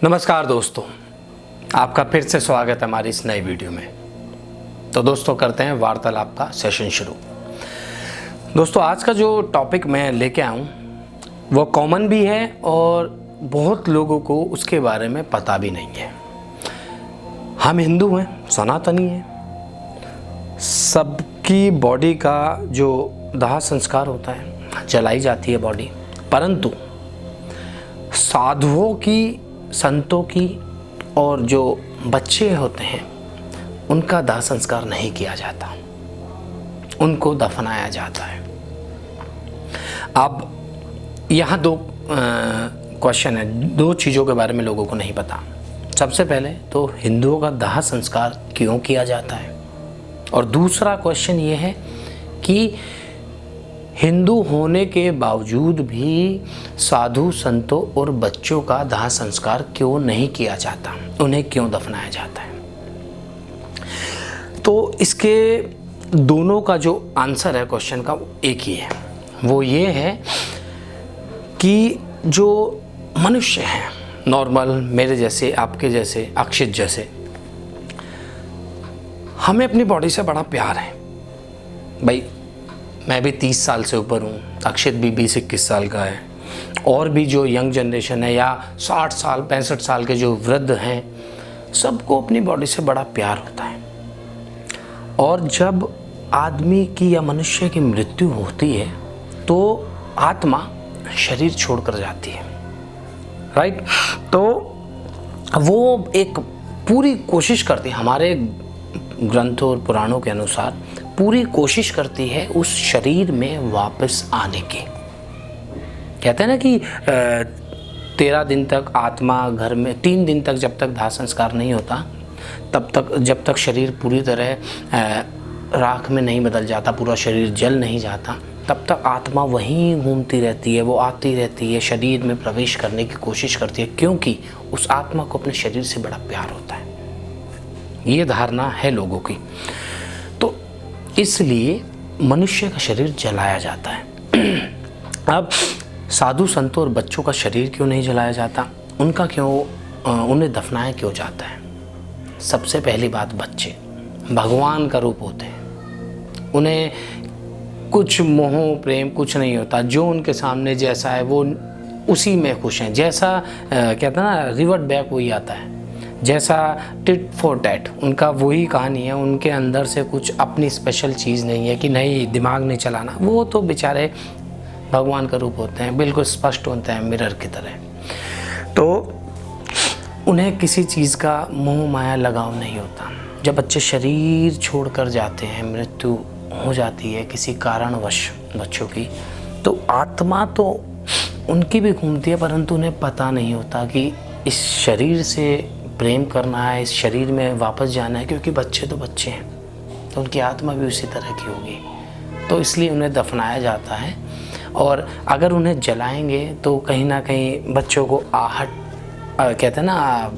नमस्कार दोस्तों, आपका फिर से स्वागत है हमारी इस नई वीडियो में। तो दोस्तों करते हैं वार्तालाप का सेशन शुरू। दोस्तों आज का जो टॉपिक मैं लेके आया हूँ वो कॉमन भी है और बहुत लोगों को उसके बारे में पता भी नहीं है। हम हिंदू हैं, सनातनी हैं, सबकी बॉडी का जो दाह संस्कार होता है जलाई जाती है बॉडी, परंतु साधुओं की, संतों की और जो बच्चे होते हैं उनका दाह संस्कार नहीं किया जाता, उनको दफनाया जाता है। अब यहाँ दो क्वेश्चन है, दो चीज़ों के बारे में लोगों को नहीं पता। सबसे पहले तो हिंदुओं का दाह संस्कार क्यों किया जाता है, और दूसरा क्वेश्चन ये है कि हिंदू होने के बावजूद भी साधु संतों और बच्चों का दाह संस्कार क्यों नहीं किया जाता, उन्हें क्यों दफनाया जाता है। तो इसके दोनों का जो आंसर है क्वेश्चन का एक ही है, वो ये है कि जो मनुष्य हैं नॉर्मल, मेरे जैसे, आपके जैसे, अक्षित जैसे, हमें अपनी बॉडी से बड़ा प्यार है। भाई मैं भी 30 साल से ऊपर हूँ, अक्षित भी 20-21 साल का है, और भी जो यंग जनरेशन है या 60 साल 65 साल के जो वृद्ध हैं, सबको अपनी बॉडी से बड़ा प्यार होता है। और जब आदमी की या मनुष्य की मृत्यु होती है तो आत्मा शरीर छोड़कर जाती है, राइट। तो वो एक पूरी कोशिश करती है, हमारे ग्रंथों और पुराणों के अनुसार पूरी कोशिश करती है उस शरीर में वापस आने की। कहते हैं ना कि 13 दिन तक आत्मा घर में, 3 दिन तक जब तक दाह संस्कार नहीं होता तब तक, जब तक शरीर पूरी तरह राख में नहीं बदल जाता, पूरा शरीर जल नहीं जाता, तब तक आत्मा वहीं घूमती रहती है, वो आती रहती है, शरीर में प्रवेश करने की कोशिश करती है, क्योंकि उस आत्मा को अपने शरीर से बड़ा प्यार होता है। ये धारणा है लोगों की। तो इसलिए मनुष्य का शरीर जलाया जाता है। अब साधु संतों और बच्चों का शरीर क्यों नहीं जलाया जाता, उनका क्यों, उन्हें दफनाया क्यों जाता है। सबसे पहली बात, बच्चे भगवान का रूप होते हैं, उन्हें कुछ मोह प्रेम कुछ नहीं होता, जो उनके सामने जैसा है वो उसी में खुश हैं। जैसा कहते हैं ना, रिवर्ट बैक वही आता है, जैसा टिट फॉर टैट, उनका वही कहानी है। उनके अंदर से कुछ अपनी स्पेशल चीज़ नहीं है कि नहीं दिमाग नहीं चलाना। वो तो बेचारे भगवान का रूप होते हैं, बिल्कुल स्पष्ट होते हैं मिरर की तरह। तो उन्हें किसी चीज़ का मोह माया लगाव नहीं होता। जब बच्चे शरीर छोड़कर जाते हैं, मृत्यु हो जाती है किसी कारणवश बच्चों की, तो आत्मा तो उनकी भी घूमती है, परंतु उन्हें पता नहीं होता कि इस शरीर से प्रेम करना है, इस शरीर में वापस जाना है, क्योंकि बच्चे तो बच्चे हैं, तो उनकी आत्मा भी उसी तरह की होगी। तो इसलिए उन्हें दफनाया जाता है। और अगर उन्हें जलाएंगे तो कहीं ना कहीं बच्चों को आहट, कहते हैं ना,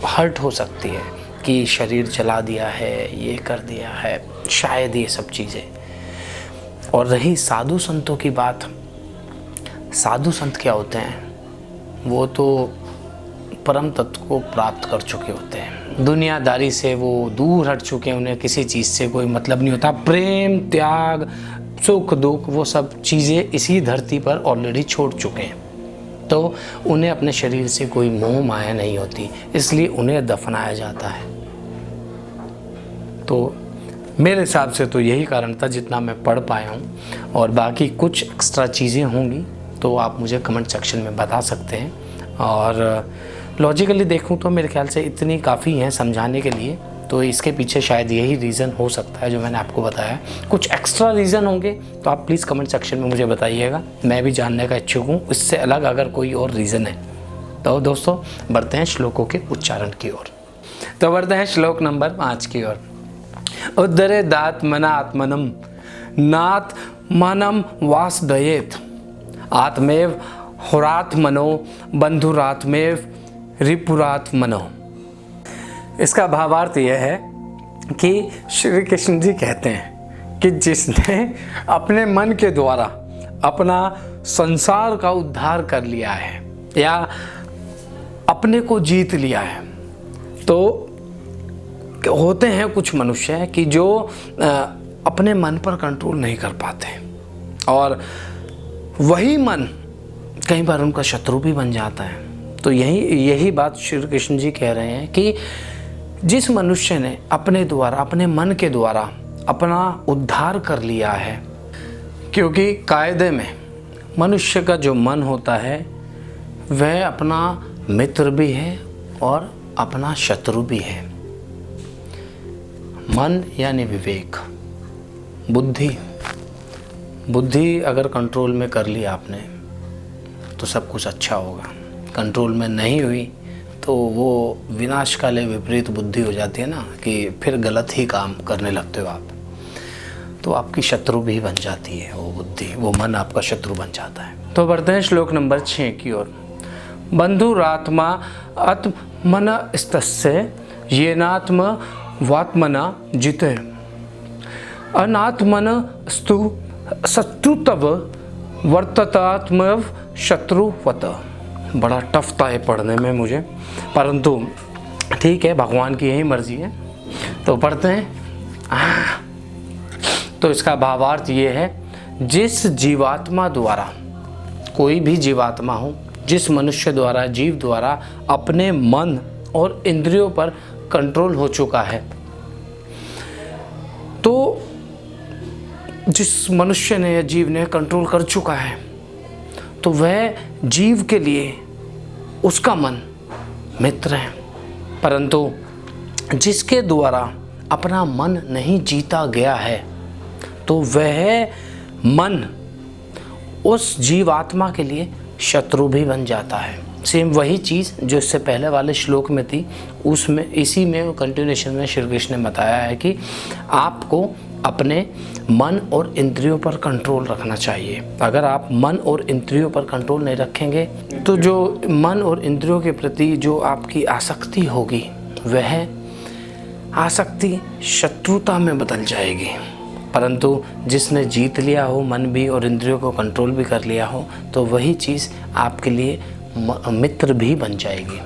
हर्ट हो सकती है कि शरीर जला दिया है, ये कर दिया है, शायद ये सब चीज़ें। और रही साधु संतों की बात, साधु संत क्या होते हैं, वो तो परम तत्व को प्राप्त कर चुके होते हैं, दुनियादारी से वो दूर हट चुके हैं, उन्हें किसी चीज़ से कोई मतलब नहीं होता। प्रेम, त्याग, सुख दुख, वो सब चीज़ें इसी धरती पर ऑलरेडी छोड़ चुके हैं, तो उन्हें अपने शरीर से कोई मोह माया नहीं होती, इसलिए उन्हें दफनाया जाता है। तो मेरे हिसाब से तो यही कारण था, जितना मैं पढ़ पाया हूँ। और बाकी कुछ एक्स्ट्रा चीज़ें होंगी तो आप मुझे कमेंट सेक्शन में बता सकते हैं। और लॉजिकली देखूं तो मेरे ख्याल से इतनी काफ़ी हैं समझाने के लिए। तो इसके पीछे शायद यही रीज़न हो सकता है जो मैंने आपको बताया। कुछ एक्स्ट्रा रीज़न होंगे तो आप प्लीज़ कमेंट सेक्शन में मुझे बताइएगा, मैं भी जानने का इच्छुक हूँ, इससे अलग अगर कोई और रीज़न है। तो दोस्तों बढ़ते हैं श्लोकों के उच्चारण की ओर। तो बढ़ते हैं श्लोक नंबर 5 की ओर। उद्धरे दात मना आत्मनम नात मनम वासदयेत आत्मेव हुरात्मनो बंधुरात्मेव रिपुरात्मनो। इसका भावार्थ यह है कि श्री कृष्ण जी कहते हैं कि जिसने अपने मन के द्वारा अपना संसार का उद्धार कर लिया है या अपने को जीत लिया है। तो होते हैं कुछ मनुष्य कि जो अपने मन पर कंट्रोल नहीं कर पाते और वही मन कई बार उनका शत्रु भी बन जाता है। तो यही बात श्री कृष्ण जी कह रहे हैं कि जिस मनुष्य ने अपने द्वारा, अपने मन के द्वारा अपना उद्धार कर लिया है, क्योंकि कायदे में मनुष्य का जो मन होता है वह अपना मित्र भी है और अपना शत्रु भी है। मन यानी विवेक, बुद्धि अगर कंट्रोल में कर ली आपने तो सब कुछ अच्छा होगा। कंट्रोल में नहीं हुई तो वो विनाशकाले विपरीत बुद्धि हो जाती है ना, कि फिर गलत ही काम करने लगते हो आप, तो आपकी शत्रु भी बन जाती है वो बुद्धि, वो मन आपका शत्रु बन जाता है। तो बढ़ते हैं श्लोक नंबर 6 की ओर। बंधुरात्मा आत्मनस्तस्य येनात्म वात्मना जिते अनात्मनस्तु शत्रुतव वर्ततात्मव शत्रुवत। बड़ा टफ था ये पढ़ने में मुझे, परंतु ठीक है, भगवान की यही मर्जी है। तो पढ़ते हैं। तो इसका भावार्थ ये है, जिस जीवात्मा द्वारा, कोई भी जीवात्मा हो, जिस मनुष्य द्वारा, जीव द्वारा अपने मन और इंद्रियों पर कंट्रोल हो चुका है, तो जिस मनुष्य ने या जीव ने कंट्रोल कर चुका है, तो वह जीव के लिए उसका मन मित्र है। परंतु जिसके द्वारा अपना मन नहीं जीता गया है, तो वह मन उस जीवात्मा के लिए शत्रु भी बन जाता है। सेम वही चीज़ जो इससे पहले वाले श्लोक में थी, उसमें इसी में कंटिन्यूएशन में श्री कृष्ण ने बताया है कि आपको अपने मन और इंद्रियों पर कंट्रोल रखना चाहिए। अगर आप मन और इंद्रियों पर कंट्रोल नहीं रखेंगे तो जो मन और इंद्रियों के प्रति जो आपकी आसक्ति होगी, वह आसक्ति शत्रुता में बदल जाएगी। परंतु जिसने जीत लिया हो, मन भी और इंद्रियों को कंट्रोल भी कर लिया हो, तो वही चीज़ आपके लिए मित्र भी बन जाएगी।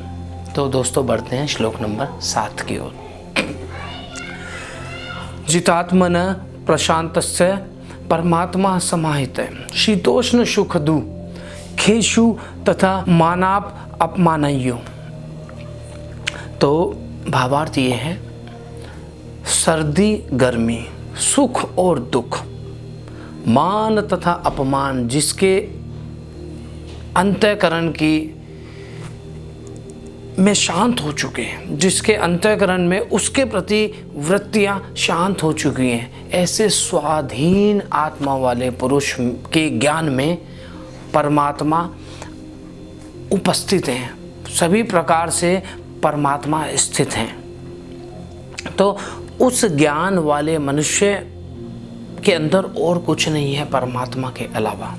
तो दोस्तों बढ़ते हैं श्लोक नंबर 7 की ओर। जितात्मन प्रशांतस्य परमात्मा समाहित शीतोष्ण सुख दुखेषु तथा मानाप अपमानयो। तो भावार्थ ये है, सर्दी गर्मी, सुख और दुख, मान तथा अपमान, जिसके अंतःकरण की में शांत हो चुके हैं, जिसके अंतःकरण में उसके प्रति वृत्तियां शांत हो चुकी हैं, ऐसे स्वाधीन आत्मा वाले पुरुष के ज्ञान में परमात्मा उपस्थित हैं, सभी प्रकार से परमात्मा स्थित हैं। तो उस ज्ञान वाले मनुष्य के अंदर और कुछ नहीं है परमात्मा के अलावा।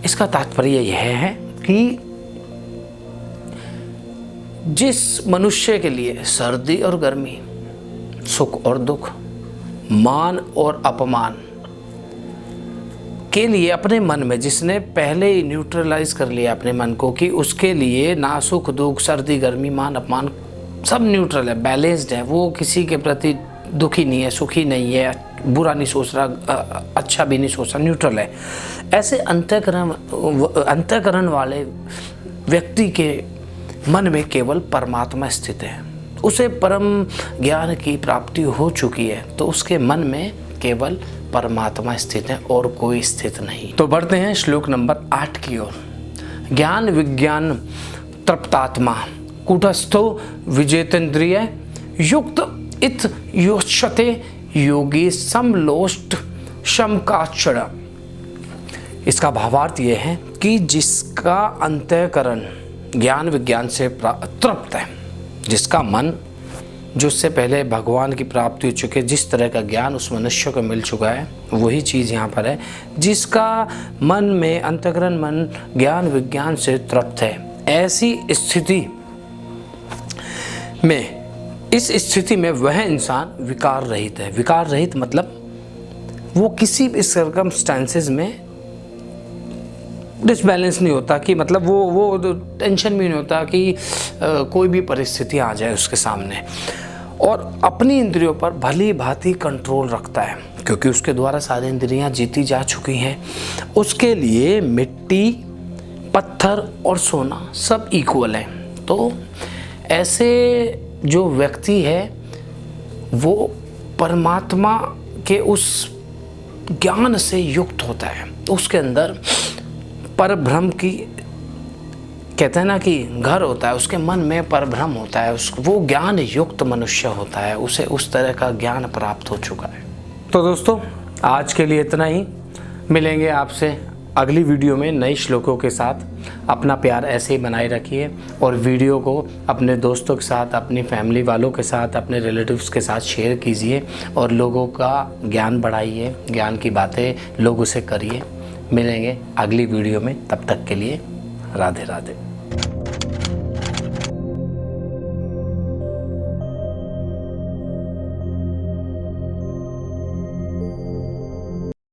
इसका तात्पर्य यह है कि जिस मनुष्य के लिए सर्दी और गर्मी, सुख और दुख, मान और अपमान के लिए अपने मन में, जिसने पहले ही न्यूट्रलाइज कर लिया अपने मन को कि उसके लिए ना सुख दुख, सर्दी गर्मी, मान अपमान सब न्यूट्रल है, बैलेंस्ड है, वो किसी के प्रति दुखी नहीं है, सुखी नहीं है, बुरा नहीं सोच रहा, अच्छा भी नहीं सोच रहा, न्यूट्रल है, ऐसे अंतःकरण वाले व्यक्ति के मन में केवल परमात्मा स्थित है। उसे परम ज्ञान की प्राप्ति हो चुकी है, तो उसके मन में केवल परमात्मा स्थित है और कोई स्थित नहीं। तो बढ़ते हैं श्लोक नंबर 8 की ओर। ज्ञान विज्ञान तृप्तात्मा कूटस्थो विजेतेन्द्रिय युक्त इत योच्यते योगी समलोष्ट शमकाक्षण। इसका भावार्थ यह है कि जिसका अंतःकरण ज्ञान विज्ञान से तृप्त है, जिसका मन, जो उससे पहले भगवान की प्राप्ति हो चुकी है, जिस तरह का ज्ञान उस मनुष्य को मिल चुका है, वही चीज़ यहाँ पर है, जिसका मन में अंतःकरण मन ज्ञान विज्ञान से तृप्त है। ऐसी स्थिति में, इस स्थिति में वह इंसान विकार रहित है। विकार रहित मतलब वो किसी भी सर्कमस्टेंसेस में डिसबैलेंस नहीं होता कि मतलब वो टेंशन भी नहीं होता कि कोई भी परिस्थिति आ जाए उसके सामने, और अपनी इंद्रियों पर भली भांति कंट्रोल रखता है क्योंकि उसके द्वारा सारी इंद्रियां जीती जा चुकी हैं। उसके लिए मिट्टी, पत्थर और सोना सब इक्वल है। तो ऐसे जो व्यक्ति है वो परमात्मा के उस ज्ञान से युक्त होता है, उसके अंदर परब्रह्म की, कहते हैं ना कि घर होता है, उसके मन में परब्रह्म होता है, वो ज्ञान युक्त मनुष्य होता है, उसे उस तरह का ज्ञान प्राप्त हो चुका है। तो दोस्तों आज के लिए इतना ही, मिलेंगे आपसे अगली वीडियो में नई श्लोकों के साथ। अपना प्यार ऐसे ही बनाए रखिए और वीडियो को अपने दोस्तों के साथ, अपनी फैमिली वालों के साथ, अपने रिलेटिव्स के साथ शेयर कीजिए और लोगों का ज्ञान बढ़ाइए, ज्ञान की बातें लोगों से करिए। मिलेंगे अगली वीडियो में, तब तक के लिए राधे राधे।